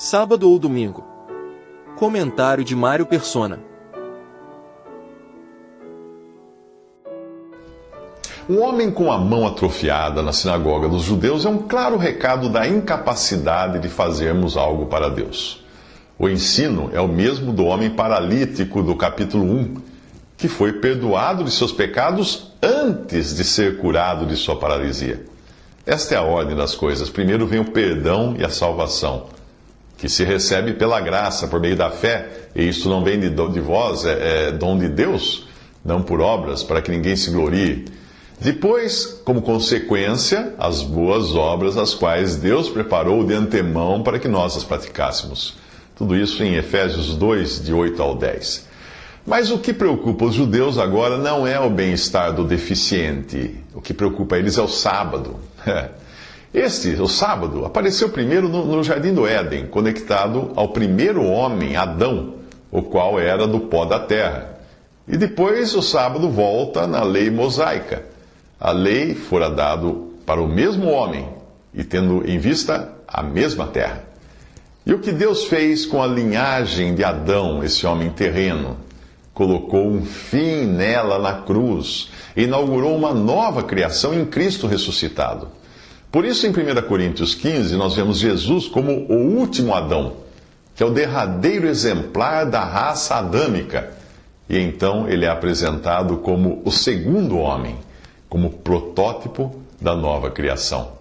Sábado ou domingo? Comentário de Mário Persona. Um homem com a mão atrofiada na sinagoga dos judeus é um claro recado da incapacidade de fazermos algo para Deus. O ensino é o mesmo do homem paralítico do capítulo 1, que foi perdoado de seus pecados antes de ser curado de sua paralisia. Esta é a ordem das coisas. Primeiro vem o perdão e a salvação, que se recebe pela graça, por meio da fé, e isto não vem de vós, é dom de Deus, não por obras, para que ninguém se glorie. Depois, como consequência, as boas obras, as quais Deus preparou de antemão para que nós as praticássemos. Tudo isso em Efésios 2, de 8 ao 10. Mas o que preocupa os judeus agora não é o bem-estar do deficiente. O que preocupa eles é o sábado. O sábado, apareceu primeiro no Jardim do Éden, conectado ao primeiro homem, Adão, o qual era do pó da terra. E depois o sábado volta na lei mosaica. A lei fora dado para o mesmo homem e tendo em vista a mesma terra. E o que Deus fez com a linhagem de Adão, esse homem terreno? Colocou um fim nela na cruz e inaugurou uma nova criação em Cristo ressuscitado. Por isso, em 1 Coríntios 15, nós vemos Jesus como o último Adão, que é o derradeiro exemplar da raça adâmica. E então ele é apresentado como o segundo homem, como protótipo da nova criação.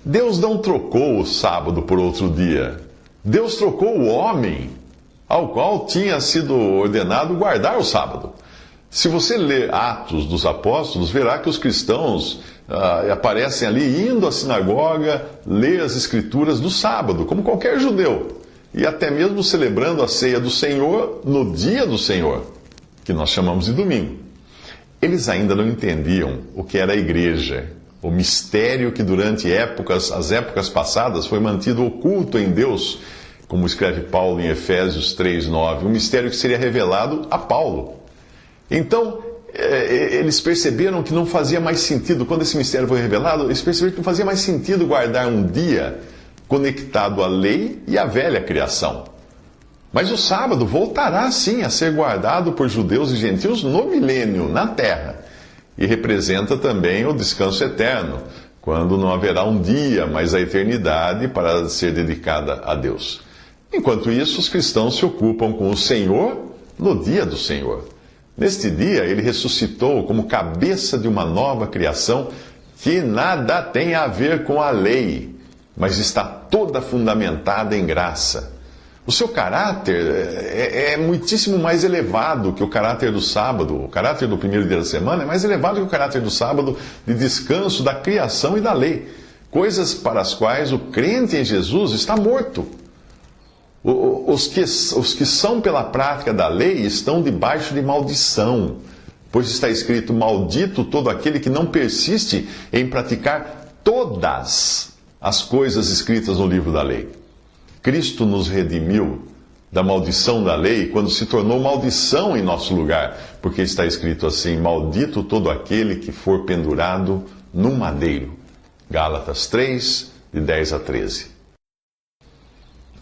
Deus não trocou o sábado por outro dia. Deus trocou o homem, ao qual tinha sido ordenado guardar o sábado. Se você ler Atos dos Apóstolos, verá que os cristãos aparecem ali indo à sinagoga, ler as Escrituras do sábado, como qualquer judeu. E até mesmo celebrando a ceia do Senhor no dia do Senhor, que nós chamamos de domingo. Eles ainda não entendiam o que era a igreja, o mistério que durante as épocas passadas foi mantido oculto em Deus, como escreve Paulo em Efésios 3:9, um mistério que seria revelado a Paulo. Então, eles perceberam que não fazia mais sentido, quando esse mistério foi revelado, eles perceberam que não fazia mais sentido guardar um dia conectado à lei e à velha criação. Mas o sábado voltará sim a ser guardado por judeus e gentios no milênio, na terra. E representa também o descanso eterno, quando não haverá um dia, mas a eternidade para ser dedicada a Deus. Enquanto isso, os cristãos se ocupam com o Senhor no dia do Senhor. Neste dia, ele ressuscitou como cabeça de uma nova criação que nada tem a ver com a lei, mas está toda fundamentada em graça. O seu caráter é muitíssimo mais elevado que o caráter do sábado. O caráter do primeiro dia da semana é mais elevado que o caráter do sábado de descanso da criação e da lei. Coisas para as quais o crente em Jesus está morto. Os que são pela prática da lei estão debaixo de maldição, pois está escrito: maldito todo aquele que não persiste em praticar todas as coisas escritas no livro da lei. Cristo nos redimiu da maldição da lei quando se tornou maldição em nosso lugar, porque está escrito assim: maldito todo aquele que for pendurado num madeiro. Gálatas 3, de 10 a 13.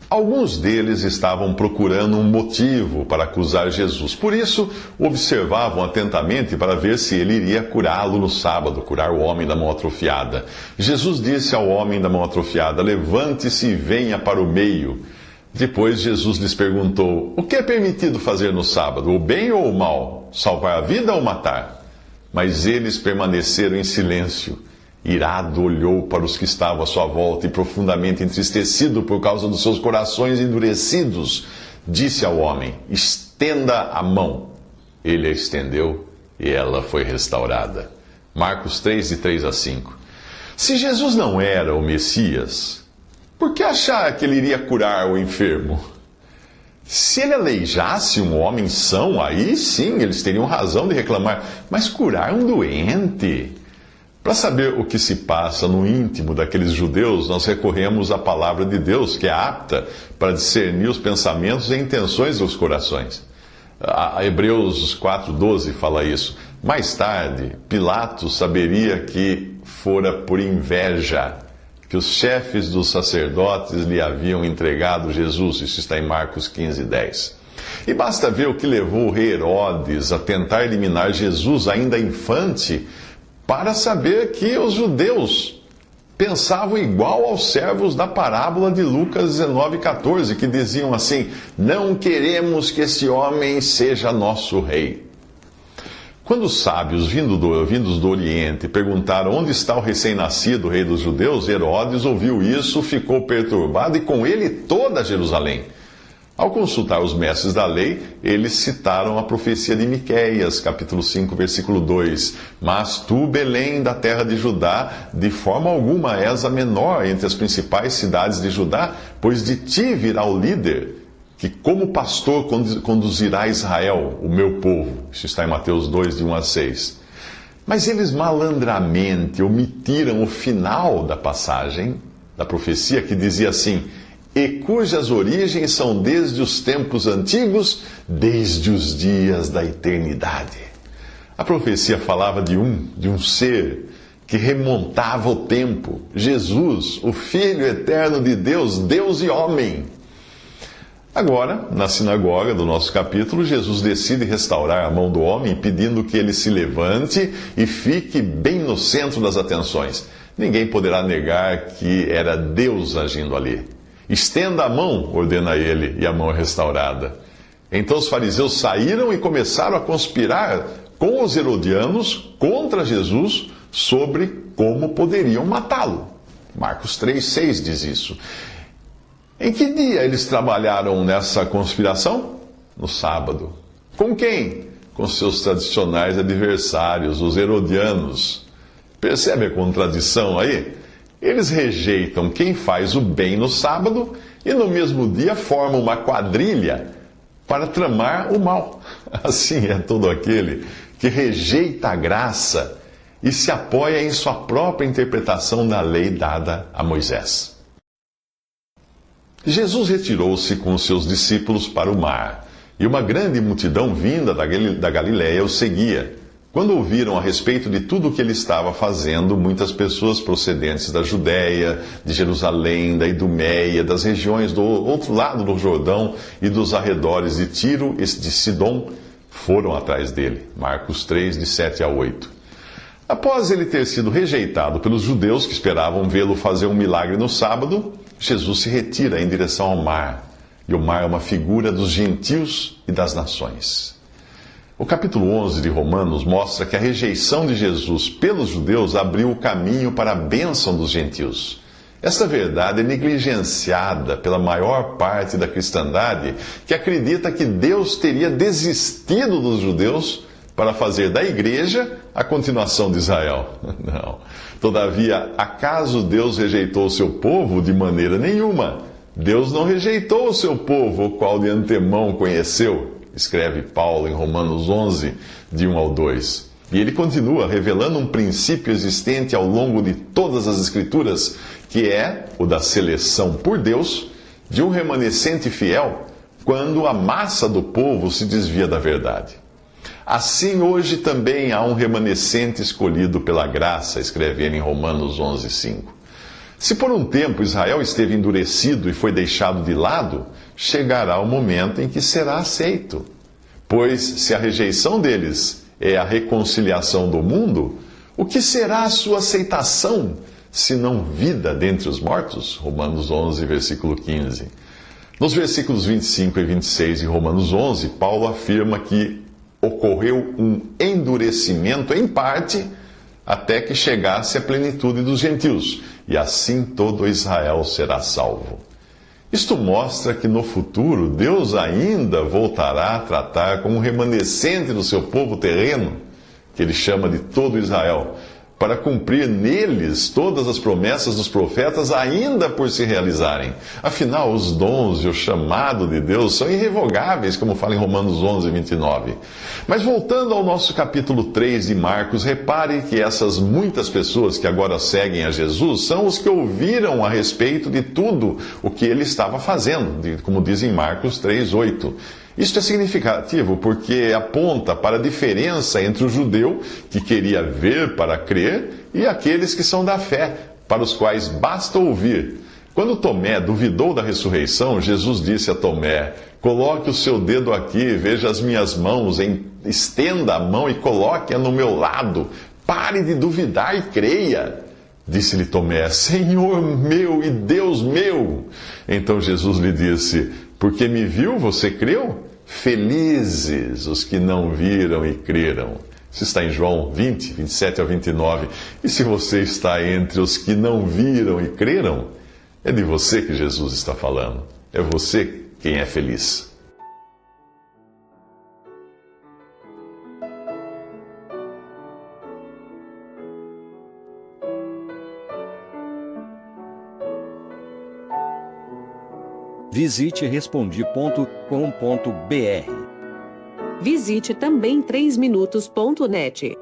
Alguns deles estavam procurando um motivo para acusar Jesus. Por isso, observavam atentamente para ver se ele iria curá-lo no sábado, curar o homem da mão atrofiada. Jesus disse ao homem da mão atrofiada: levante-se e venha para o meio. Depois Jesus lhes perguntou: o que é permitido fazer no sábado, o bem ou o mal? Salvar a vida ou matar? Mas eles permaneceram em silêncio. Irado olhou para os que estavam à sua volta e, profundamente entristecido por causa dos seus corações endurecidos, disse ao homem: estenda a mão. Ele a estendeu e ela foi restaurada. Marcos 3, de 3 a 5. Se Jesus não era o Messias, por que achar que ele iria curar o enfermo? Se ele aleijasse um homem são, aí sim eles teriam razão de reclamar. Mas curar um doente? Para saber o que se passa no íntimo daqueles judeus, nós recorremos à palavra de Deus, que é apta para discernir os pensamentos e intenções dos corações. A Hebreus 4:12 fala isso. Mais tarde, Pilatos saberia que fora por inveja que os chefes dos sacerdotes lhe haviam entregado Jesus. Isso está em Marcos 15:10. E basta ver o que levou o rei Herodes a tentar eliminar Jesus ainda infante, para saber que os judeus pensavam igual aos servos da parábola de Lucas 19:14, que diziam assim: não queremos que esse homem seja nosso rei. Quando os sábios vindos do Oriente perguntaram onde está o recém-nascido rei dos judeus, Herodes ouviu isso, ficou perturbado e com ele toda Jerusalém. Ao consultar os mestres da lei, eles citaram a profecia de Miqueias, capítulo 5, versículo 2. Mas tu, Belém, da terra de Judá, de forma alguma és a menor entre as principais cidades de Judá, pois de ti virá o líder, que como pastor conduzirá Israel, o meu povo. Isso está em Mateus 2, de 1 a 6. Mas eles malandramente omitiram o final da passagem, da profecia, que dizia assim: e cujas origens são desde os tempos antigos, desde os dias da eternidade. A profecia falava de um ser que remontava o tempo, Jesus, o Filho eterno de Deus, Deus e homem. Agora, na sinagoga do nosso capítulo, Jesus decide restaurar a mão do homem, pedindo que ele se levante e fique bem no centro das atenções. Ninguém poderá negar que era Deus agindo ali. Estenda a mão, ordena ele, e a mão é restaurada. Então os fariseus saíram e começaram a conspirar com os herodianos contra Jesus sobre como poderiam matá-lo. Marcos 3,6 diz isso. Em que dia eles trabalharam nessa conspiração? No sábado. Com quem? Com seus tradicionais adversários, os herodianos. Percebe a contradição aí? Eles rejeitam quem faz o bem no sábado e no mesmo dia formam uma quadrilha para tramar o mal. Assim é todo aquele que rejeita a graça e se apoia em sua própria interpretação da lei dada a Moisés. Jesus retirou-se com seus discípulos para o mar, e uma grande multidão vinda da Galiléia o seguia. Quando ouviram a respeito de tudo o que ele estava fazendo, muitas pessoas procedentes da Judéia, de Jerusalém, da Idumeia, das regiões do outro lado do Jordão e dos arredores de Tiro e de Sidom foram atrás dele. Marcos 3, de 7 a 8. Após ele ter sido rejeitado pelos judeus que esperavam vê-lo fazer um milagre no sábado, Jesus se retira em direção ao mar. E o mar é uma figura dos gentios e das nações. O capítulo 11 de Romanos mostra que a rejeição de Jesus pelos judeus abriu o caminho para a bênção dos gentios. Esta verdade é negligenciada pela maior parte da cristandade, que acredita que Deus teria desistido dos judeus para fazer da igreja a continuação de Israel. Não. Todavia, acaso Deus rejeitou o seu povo? De maneira nenhuma. Deus não rejeitou o seu povo, o qual de antemão conheceu. Escreve Paulo em Romanos 11, de 1 ao 2. E ele continua revelando um princípio existente ao longo de todas as Escrituras, que é o da seleção por Deus de um remanescente fiel quando a massa do povo se desvia da verdade. Assim hoje também há um remanescente escolhido pela graça, escreve ele em Romanos 11, 5. Se por um tempo Israel esteve endurecido e foi deixado de lado, chegará o momento em que será aceito. Pois se a rejeição deles é a reconciliação do mundo, o que será a sua aceitação, se não vida dentre os mortos? Romanos 11, versículo 15. Nos versículos 25 e 26 de Romanos 11, Paulo afirma que ocorreu um endurecimento em parte até que chegasse a plenitude dos gentios, e assim todo Israel será salvo. Isto mostra que no futuro Deus ainda voltará a tratar com um remanescente do seu povo terreno, que ele chama de todo Israel, para cumprir neles todas as promessas dos profetas ainda por se realizarem. Afinal, os dons e o chamado de Deus são irrevogáveis, como fala em Romanos 11, 29. Mas voltando ao nosso capítulo 3 de Marcos, repare que essas muitas pessoas que agora seguem a Jesus são os que ouviram a respeito de tudo o que ele estava fazendo, como diz em Marcos 3, 8. Isto é significativo porque aponta para a diferença entre o judeu, que queria ver para crer, e aqueles que são da fé, para os quais basta ouvir. Quando Tomé duvidou da ressurreição, Jesus disse a Tomé: coloque o seu dedo aqui, veja as minhas mãos, estenda a mão e coloque-a no meu lado. Pare de duvidar e creia. Disse-lhe Tomé: Senhor meu e Deus meu. Então Jesus lhe disse: porque me viu, você creu? Felizes os que não viram e creram. Isso está em João 20, 27 a 29. E se você está entre os que não viram e creram, é de você que Jesus está falando. É você quem é feliz. Visite Respondi.com.br. Visite também 3minutos.net.